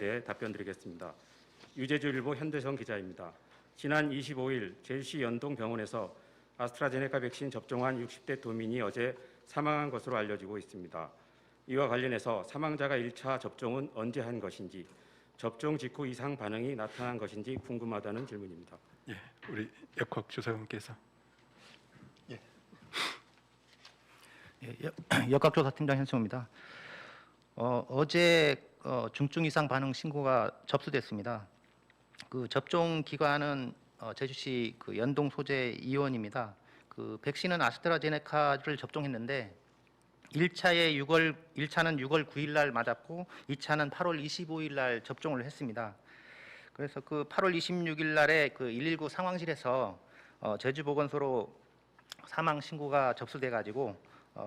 대해 답변드리겠습니다. 유재주일보 현대성 기자입니다. 지난 25일 제주시 연동병원에서 아스트라제네카 백신 접종한 60대 도민이 어제 사망한 것으로 알려지고 있습니다. 이와 관련해서 사망자가 1차 접종은 언제 한 것인지, 접종 직후 이상 반응이 나타난 것인지 궁금하다는 질문입니다. 예, 우리 역학 조사관께서. 역학조사팀장 현승우입니다. 어제 중증 이상 반응 신고가 접수됐습니다. 그 접종 기관은 제주시 그 연동 소재 의원입니다. 그 백신은 아스트라제네카를 접종했는데 1차는 6월 9일 날 맞았고 2차는 8월 25일 날 접종을 했습니다. 그래서 그 8월 26일 날에 그 119 상황실에서 제주보건소로 사망 신고가 접수돼 가지고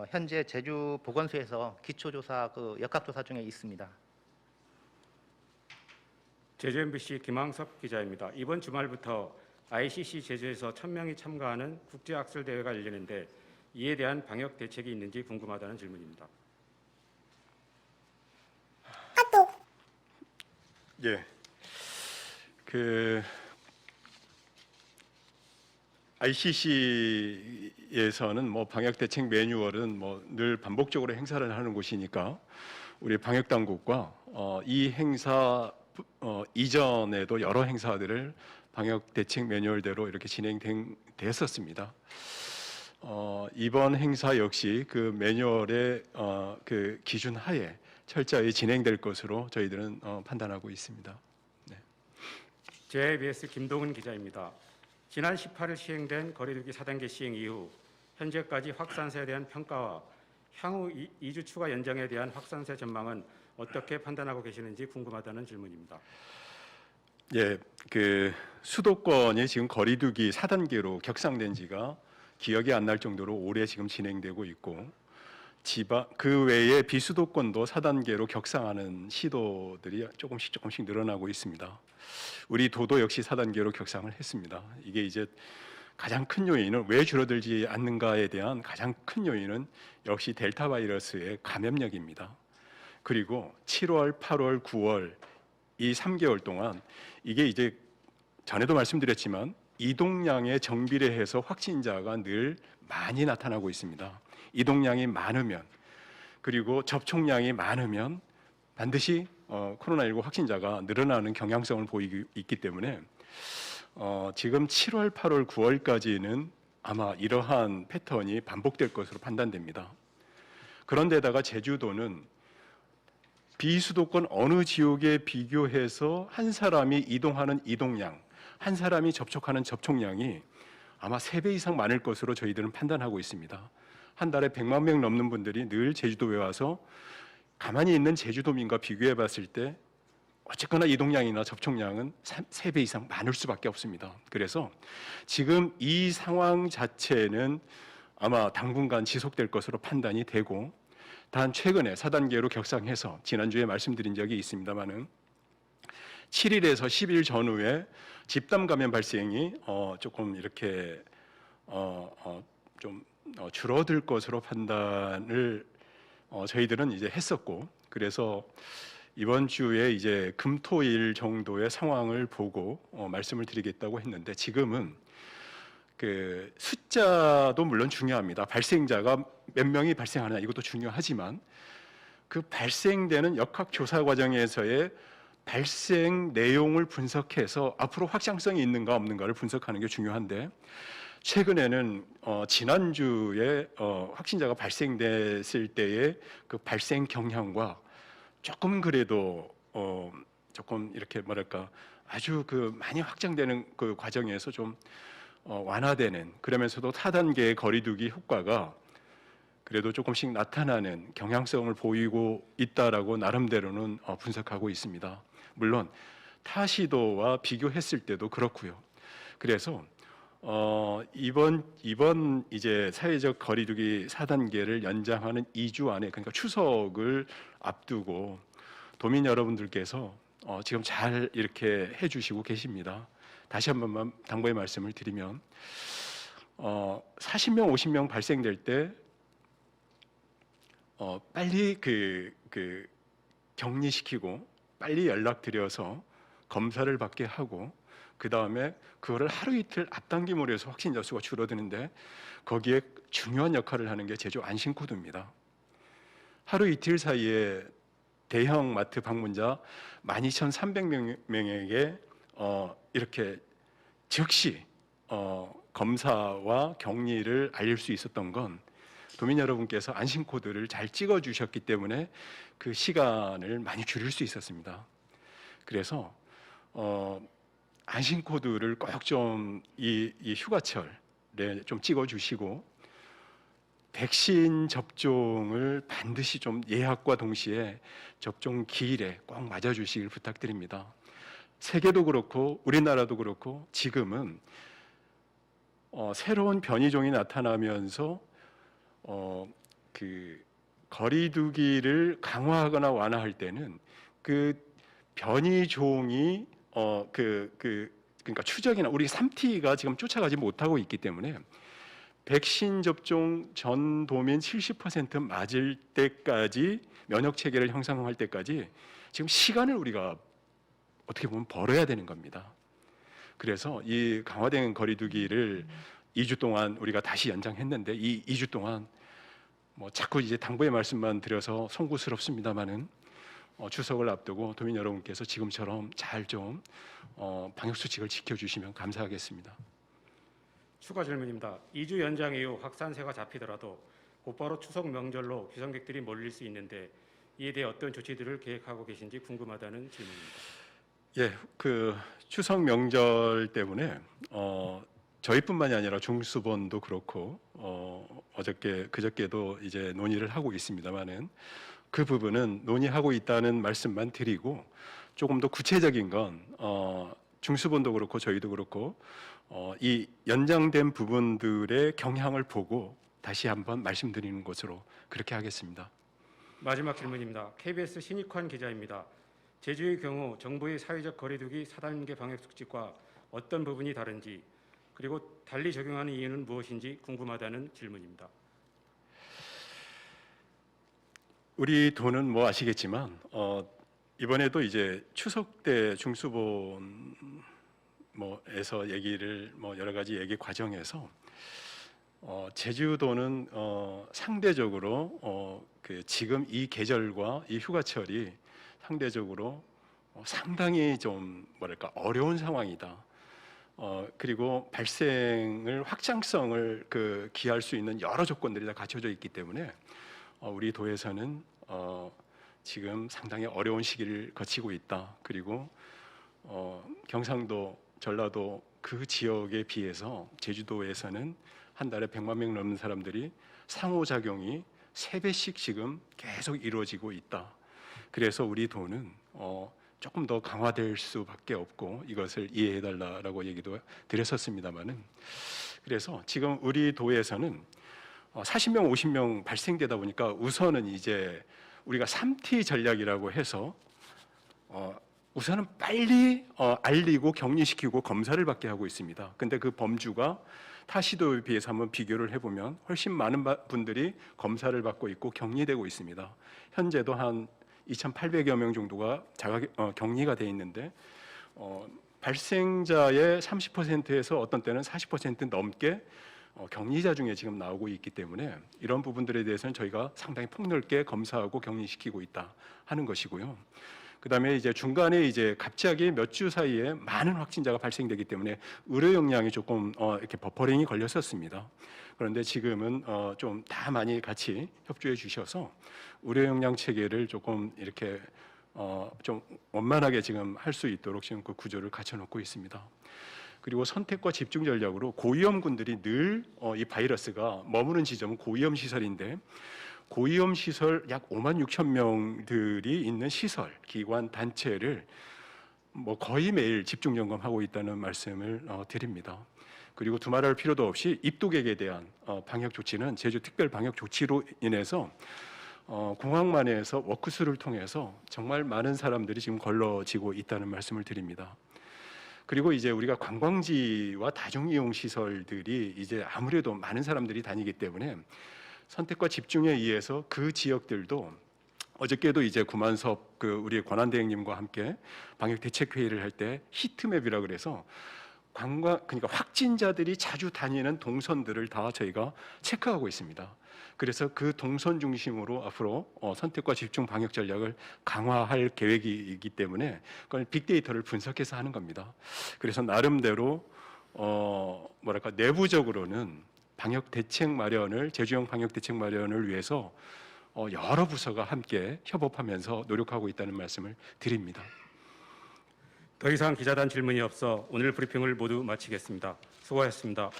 현재 제주 보건소에서 기초조사 역학조사 중에 있습니다. 제주 MBC 김항섭 기자입니다. 이번 주말부터 ICC 제주에서 1000명이 참가하는 국제학술 대회가 열리는데 이에 대한 방역 대책이 있는지 궁금하다는 질문입니다. 예, 그 ICC에서는 뭐 방역 대책 매뉴얼은 뭐 늘 반복적으로 행사를 하는 곳이니까 우리 방역 당국과 이 행사 이전에도 여러 행사들을 방역 대책 매뉴얼대로 이렇게 진행됐었습니다. 이번 행사 역시 그 매뉴얼의 그 기준 하에 철저히 진행될 것으로 저희들은 판단하고 있습니다. 네. JBS 김동은 기자입니다. 지난 18일 시행된 거리두기 4단계 시행 이후 현재까지 확산세에 대한 평가와 향후 2주 추가 연장에 대한 확산세 전망은 어떻게 판단하고 계시는지 궁금하다는 질문입니다. 예, 그 수도권이 지금 거리두기 4단계로 격상된 지가 기억이 안 날 정도로 오래 지금 진행되고 있고, 그 외에 비수도권도 4단계로 격상하는 시도들이 조금씩 늘어나고 있습니다. 우리 도도 역시 4단계로 격상을 했습니다. 이게 이제 가장 큰 요인은 왜 줄어들지 않는가에 대한 가장 큰 요인은 역시 델타 바이러스의 감염력입니다. 그리고 7월, 8월, 9월 이 3개월 동안 이게 이제 전에도 말씀드렸지만 이동량에 정비례해서 확진자가 늘 많이 나타나고 있습니다. 이동량이 많으면, 그리고 접촉량이 많으면 반드시 코로나19 확진자가 늘어나는 경향성을 보이고 있기 때문에 지금 7월, 8월, 9월까지는 아마 이러한 패턴이 반복될 것으로 판단됩니다. 그런데다가 제주도는 비수도권 어느 지역에 비교해서 한 사람이 이동하는 이동량, 한 사람이 접촉하는 접촉량이 아마 3배 이상 많을 것으로 저희들은 판단하고 있습니다. 한 달에 100만 명 넘는 분들이 늘 제주도에 와서 가만히 있는 제주도민과 비교해 봤을 때 어쨌거나 이동량이나 접촉량은 3배 이상 많을 수밖에 없습니다. 그래서 지금 이 상황 자체는 아마 당분간 지속될 것으로 판단이 되고, 단 최근에 4단계로 격상해서 지난주에 말씀드린 적이 있습니다마는 7일에서 10일 전후에 집단 감염 발생이 조금 이렇게 좀 줄어들 것으로 판단을 저희들은 이제 했었고, 그래서 이번 주에 이제 금토일 정도의 상황을 보고 말씀을 드리겠다고 했는데, 지금은 그 숫자도 물론 중요합니다. 발생자가 몇 명이 발생하느냐 이것도 중요하지만 그 발생되는 역학조사 과정에서의 발생 내용을 분석해서 앞으로 확장성이 있는가 없는가를 분석하는 게 중요한데, 최근에는 지난주에 확진자가 발생됐을 때의 그 발생 경향과 조금 그래도 조금 이렇게 뭐랄까 아주 그 많이 확장되는 그 과정에서 좀 완화되는, 그러면서도 4단계의 거리두기 효과가 그래도 조금씩 나타나는 경향성을 보이고 있다라고 나름대로는 분석하고 있습니다. 물론 타 시도와 비교했을 때도 그렇고요. 그래서 이번 이제 사회적 거리두기 4단계를 연장하는 2주 안에, 그러니까 추석을 앞두고 도민 여러분들께서 지금 잘 이렇게 해주시고 계십니다. 다시 한 번만 당부의 말씀을 드리면 40명, 50명 발생될 때 빨리 그 격리시키고 빨리 연락드려서 검사를 받게 하고 그 다음에 그거를 하루 이틀 앞당김으로 해서 확진자 수가 줄어드는데 거기에 중요한 역할을 하는 게 제주 안심코드입니다. 하루 이틀 사이에 대형 마트 방문자 12,300명에게 이렇게 즉시 검사와 격리를 알릴 수 있었던 건 도민 여러분께서 안심코드를 잘 찍어주셨기 때문에 그 시간을 많이 줄일 수 있었습니다. 그래서 안심코드를 꼭 좀 이 휴가철에 좀 찍어주시고 백신 접종을 반드시 좀 예약과 동시에 접종 기일에 꼭 맞아주시길 부탁드립니다. 세계도 그렇고 우리나라도 그렇고 지금은 새로운 변이종이 나타나면서 그 거리두기를 강화하거나 완화할 때는 그 변이종이 그러니까 추적이나 우리 3T가 지금 쫓아가지 못하고 있기 때문에 백신 접종 전 도민 70% 맞을 때까지 면역 체계를 형성할 때까지 지금 시간을 우리가 어떻게 보면 벌어야 되는 겁니다. 그래서 이 강화된 거리두기를 2주 동안 우리가 다시 연장했는데 이 2주 동안 뭐 자꾸 이제 당부의 말씀만 드려서 송구스럽습니다만은 추석을 앞두고 도민 여러분께서 지금처럼 잘 좀 방역 수칙을 지켜주시면 감사하겠습니다. 추가 질문입니다. 2주 연장 이후 확산세가 잡히더라도 곧바로 추석 명절로 귀성객들이 몰릴 수 있는데 이에 대해 어떤 조치들을 계획하고 계신지 궁금하다는 질문입니다. 예, 그 추석 명절 때문에 저희뿐만이 아니라 중수본도 그렇고 어저께 그저께도 이제 논의를 하고 있습니다만은 그 부분은 논의하고 있다는 말씀만 드리고 조금 더 구체적인 건 중수본도 그렇고 저희도 그렇고 이 연장된 부분들의 경향을 보고 다시 한번 말씀드리는 것으로 그렇게 하겠습니다. 마지막 질문입니다. KBS 신익환 기자입니다. 제주의 경우 정부의 사회적 거리두기 4단계 방역 수칙과 어떤 부분이 다른지 그리고 달리 적용하는 이유는 무엇인지 궁금하다는 질문입니다. 우리 도는 뭐 아시겠지만 이번에도 이제 추석 때 중수본 뭐에서 얘기를 뭐 여러 가지 얘기 과정에서 제주도는 상대적으로 그 지금 이 계절과 이 휴가철이 상대적으로 상당히 좀 뭐랄까 어려운 상황이다. 그리고 발생을 확장성을 기할 수 있는 여러 조건들이 다 갖춰져 있기 때문에 우리 도에서는 지금 상당히 어려운 시기를 거치고 있다. 그리고 경상도, 전라도 그 지역에 비해서 제주도에서는 한 달에 100만 명 넘는 사람들이 상호작용이 3배씩 지금 계속 이루어지고 있다. 그래서 우리 도는 조금 더 강화될 수밖에 없고 이것을 이해해달라고 얘기도 드렸었습니다만은 그래서 지금 우리 도에서는 40명, 50명 발생되다 보니까 우선은 이제 우리가 3T 전략이라고 해서 우선은 빨리 알리고 격리시키고 검사를 받게 하고 있습니다. 근데 그 범주가 타 시도에 비해서 한번 비교를 해보면 훨씬 많은 분들이 검사를 받고 있고 격리되고 있습니다. 현재도 한 2,800여 명 정도가 격리가 돼 있는데 발생자의 30%에서 어떤 때는 40% 넘게 격리자 중에 지금 나오고 있기 때문에 이런 부분들에 대해서는 저희가 상당히 폭넓게 검사하고 격리시키고 있다 하는 것이고요. 그다음에 이제 중간에 이제 갑자기 몇 주 사이에 많은 확진자가 발생되기 때문에 의료 역량이 조금 이렇게 버퍼링이 걸렸었습니다. 그런데 지금은 좀 다 많이 같이 협조해 주셔서 의료 역량 체계를 조금 이렇게 좀 원만하게 지금 할 수 있도록 지금 그 구조를 갖춰놓고 있습니다. 그리고 선택과 집중 전략으로 고위험군들이 늘 이 바이러스가 머무는 지점은 고위험 시설인데 고위험 시설 약 5만 6천 명들이 있는 시설, 기관, 단체를 뭐 거의 매일 집중 점검하고 있다는 말씀을 드립니다. 그리고 두말할 필요도 없이 입국객에 대한 방역 조치는 제주 특별 방역 조치로 인해서 공항만에서 워크스루를 통해서 정말 많은 사람들이 지금 걸러지고 있다는 말씀을 드립니다. 그리고 이제 우리가 관광지와 다중이용 시설들이 이제 아무래도 많은 사람들이 다니기 때문에 선택과 집중에 의해서 그 지역들도 어저께도 이제 구만섭 우리 권한대행님과 함께 방역 대책 회의를 할 때 히트맵이라 그래서 그러니까 확진자들이 자주 다니는 동선들을 다 저희가 체크하고 있습니다. 그래서 그 동선 중심으로 앞으로 선택과 집중 방역 전략을 강화할 계획이기 때문에 그걸 빅데이터를 분석해서 하는 겁니다. 그래서 나름대로 내부적으로는 방역 대책 마련을 제주형 방역 대책 마련을 위해서 여러 부서가 함께 협업하면서 노력하고 있다는 말씀을 드립니다. 더 이상 기자단 질문이 없어 오늘 브리핑을 모두 마치겠습니다. 수고하셨습니다.